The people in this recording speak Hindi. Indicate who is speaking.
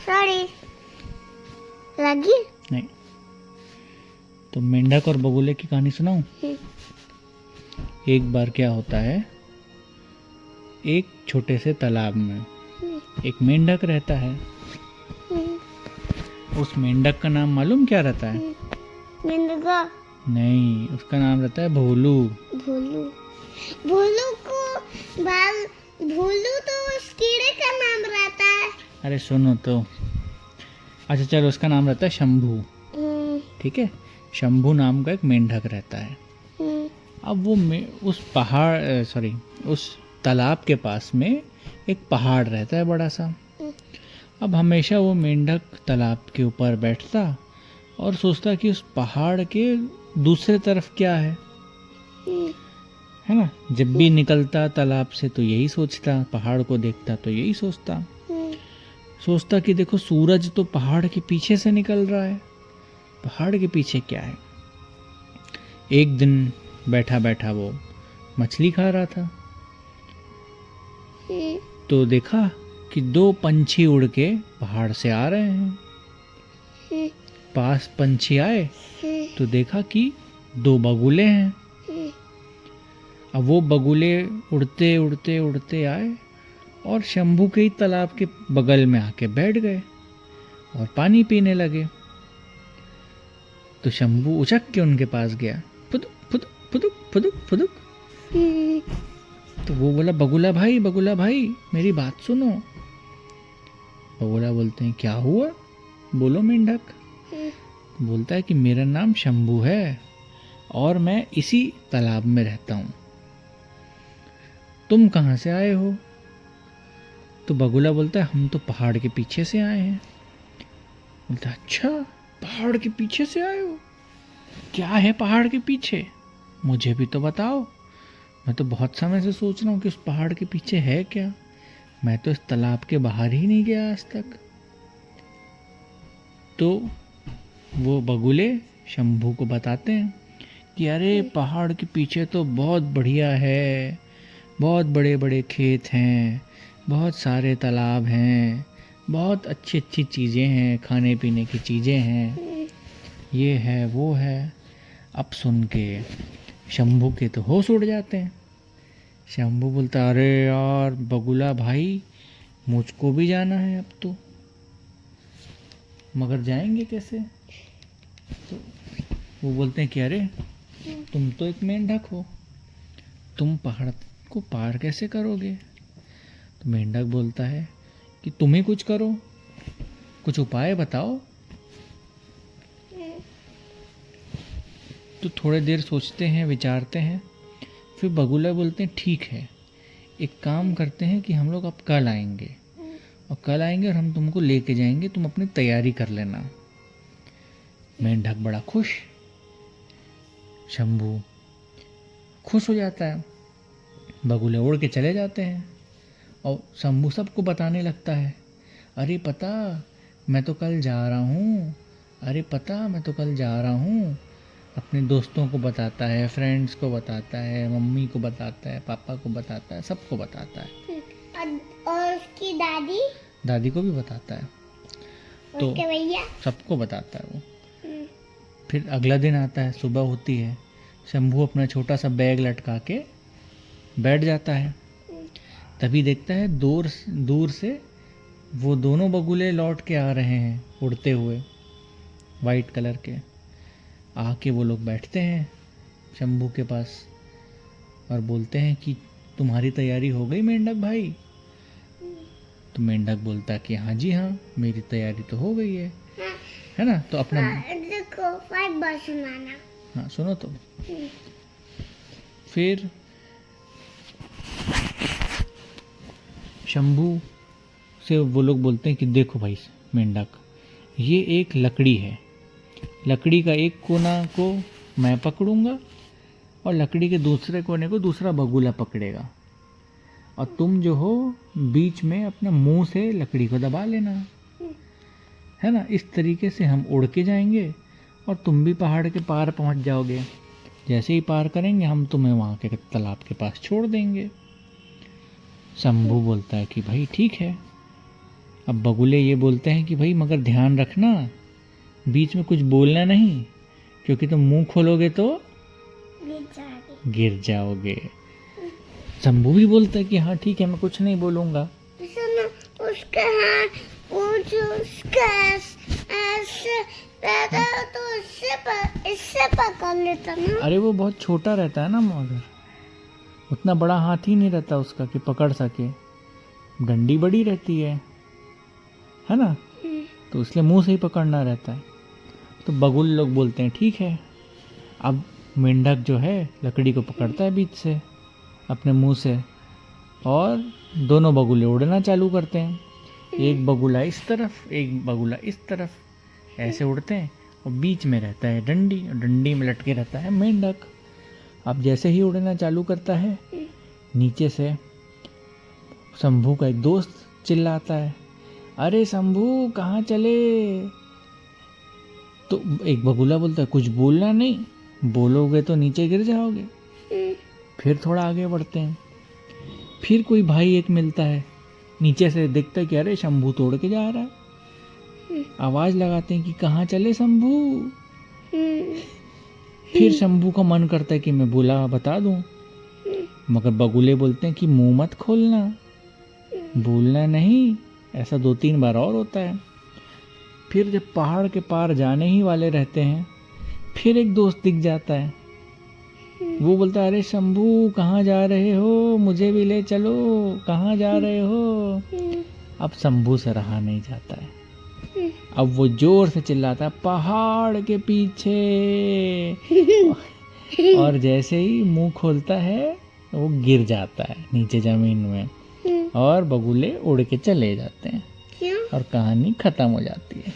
Speaker 1: सॉरी लगी
Speaker 2: नहीं। तो मेंढक और बगुले की कहानी सुनाऊं? एक बार क्या होता है, एक छोटे से तालाब में एक मेंढक रहता है। उस मेंढक का नाम मालूम क्या रहता है?
Speaker 1: मेंढका
Speaker 2: नहीं, उसका नाम रहता है भोलू।
Speaker 1: भोलू भोलू को बाल भोलू तो उस कीड़े का नाम रहता है।
Speaker 2: अरे सुनो तो, अच्छा चलो, उसका नाम रहता है शंभू। ठीक है, शंभू नाम का एक मेंढक रहता है। अब वो उस पहाड़ सॉरी उस तालाब के पास में एक पहाड़ रहता है बड़ा सा। अब हमेशा वो मेंढक तालाब के ऊपर बैठता और सोचता कि उस पहाड़ के दूसरे तरफ क्या है ना। जब भी निकलता तालाब से तो यही सोचता, पहाड़ को देखता तो यही सोचता कि देखो सूरज तो पहाड़ के पीछे से निकल रहा है, पहाड़ के पीछे क्या है। एक दिन बैठा बैठा वो मछली खा रहा था, तो देखा कि दो पंछी उड़ के पहाड़ से आ रहे हैं। पास पंछी आए तो देखा कि दो बगुले हैं। अब वो बगुले उड़ते उड़ते उड़ते आए और शंभू के ही तालाब के बगल में आके बैठ गए और पानी पीने लगे। तो शंभू उछक के उनके पास गया, फुदुक फुदुक फुदुक फुदुक फुदुक। तो वो बोला, बगुला भाई मेरी बात सुनो। बगुला बोलते हैं, क्या हुआ, बोलो मेंढक। बोलता है कि मेरा नाम शंभू है और मैं इसी तालाब में रहता हूँ, तुम कहाँ से आए हो? तो बगुला बोलता है, हम तो पहाड़ के पीछे से आए हैं। बोलता है, अच्छा पहाड़ के पीछे से आए हो, क्या है पहाड़ के पीछे, मुझे भी तो बताओ। मैं तो बहुत समय से सोच रहा हूँ कि उस पहाड़ के पीछे है क्या, मैं तो इस तालाब के बाहर ही नहीं गया आज तक। तो वो बगुले शंभू को बताते हैं कि अरे पहाड़ के पीछे तो बहुत बढ़िया है, बहुत बड़े बड़े खेत हैं, बहुत सारे तालाब हैं, बहुत अच्छी अच्छी चीज़ें हैं, खाने पीने की चीज़ें हैं, ये है वो है। अब सुन के शंभू के तो होश उड़ जाते हैं। शंभू बोलता, अरे यार बगुला भाई, मुझको भी जाना है अब तो, मगर जाएंगे कैसे? तो वो बोलते हैं कि अरे तुम तो एक मेंढक हो, तुम पहाड़ को पार कैसे करोगे? तो मेंढक बोलता है कि तुम ही कुछ करो, कुछ उपाय बताओ। तो थोड़ी देर सोचते हैं, विचारते हैं, फिर बगुला बोलते हैं, ठीक है, एक काम करते हैं कि हम लोग अब कल आएंगे और हम तुमको लेके जाएंगे, तुम अपनी तैयारी कर लेना। मेंढक बड़ा खुश, शंभू खुश हो जाता है, बगुले उड़ के चले जाते हैं और शंभू सबको बताने लगता है, अरे पता मैं तो कल जा रहा हूँ, अरे पता मैं तो कल जा रहा हूँ। अपने दोस्तों को बताता है, फ्रेंड्स को बताता है, मम्मी को बताता है, पापा को बताता है, सबको बताता है।
Speaker 1: और उसकी
Speaker 2: दादी को भी बताता है, तो
Speaker 1: उसके भैया
Speaker 2: सबको बताता है वो। फिर अगला दिन आता है, सुबह होती है, शंभू अपना छोटा सा बैग लटका के बैठ जाता है। तभी देखता है दूर से वो दोनों बगुले लौट के आ रहे हैं उड़ते हुए, वाइट कलर के। आके वो लोग बैठते हैं शंभू के पास और बोलते हैं कि तुम्हारी तैयारी हो गई मेंढक भाई? तो मेंढक बोलता है कि हाँ जी हाँ, मेरी तैयारी तो हो गई है ना। तो अपना
Speaker 1: देखो 5 बार सुनाना।
Speaker 2: हाँ सुनो तो। फिर शंभू से वो लोग बोलते हैं कि देखो भाई मेंढक, ये एक लकड़ी है, लकड़ी का एक कोना को मैं पकड़ूंगा और लकड़ी के दूसरे कोने को दूसरा बगुला पकड़ेगा, और तुम जो हो बीच में अपना मुंह से लकड़ी को दबा लेना, है ना। इस तरीके से हम उड़ के जाएंगे और तुम भी पहाड़ के पार पहुंच जाओगे। जैसे ही पार करेंगे हम तुम्हें वहाँ के तालाब के पास छोड़ देंगे। शंभू बोलता है कि भाई ठीक है, अब बगुले ये बोलते हैं कि भाई मगर ध्यान रखना, बीच में कुछ बोलना नहीं, क्योंकि तुम मुंह खोलोगे तो गिर जाओगे। शंभू भी बोलता है कि हाँ ठीक है, मैं कुछ नहीं बोलूँगा।
Speaker 1: सुनो, उसका हाथ कुछ उसका ऐसे रहता है तो इससे पकड़ लेता ना।
Speaker 2: अरे वो बहुत छोटा रहता है ना मगर, उतना बड़ा हाथ ही नहीं रहता उसका कि पकड़ सके, डंडी बड़ी रहती है ना, तो इसलिए मुंह से ही पकड़ना रहता है। तो बगुल लोग बोलते हैं ठीक है। अब मेंढक जो है लकड़ी को पकड़ता है बीच से अपने मुंह से, और दोनों बगुले उड़ना चालू करते हैं। एक बगुला इस तरफ, एक बगुला इस तरफ, ऐसे उड़ते हैं, और बीच में रहता है डंडी, और डंडी में लटके रहता है मेंढक। अब जैसे ही उड़ना चालू करता है, नीचे से शंभू का एक दोस्त चिल्लाता है, अरे शंभू कहाँ चले। तो एक बगुला बोलता है कुछ बोलना नहीं, बोलोगे तो नीचे गिर जाओगे। फिर थोड़ा आगे बढ़ते हैं, फिर कोई भाई एक मिलता है, नीचे से देखता है कि अरे शंभू तोड़ के जा रहा है। आवाज लगाते हैं कि कहाँ चले शंभू। फिर शंभू का मन करता है कि मैं बता दूं, मगर बगुले बोलते हैं कि मुंह मत खोलना, बोलना नहीं। ऐसा 2-3 बार और होता है। फिर जब पहाड़ के पार जाने ही वाले रहते हैं, फिर एक दोस्त दिख जाता है। वो बोलता है अरे शंभू कहाँ जा रहे हो, मुझे भी ले चलो, कहाँ जा रहे हो। अब शंभू से रहा नहीं जाता है, अब वो जोर से चिल्लाता है पहाड़ के पीछे। और जैसे ही मुंह खोलता है वो गिर जाता है नीचे जमीन में, और बगुले उड़ के चले जाते हैं।
Speaker 1: क्यों?
Speaker 2: और कहानी खत्म हो जाती है।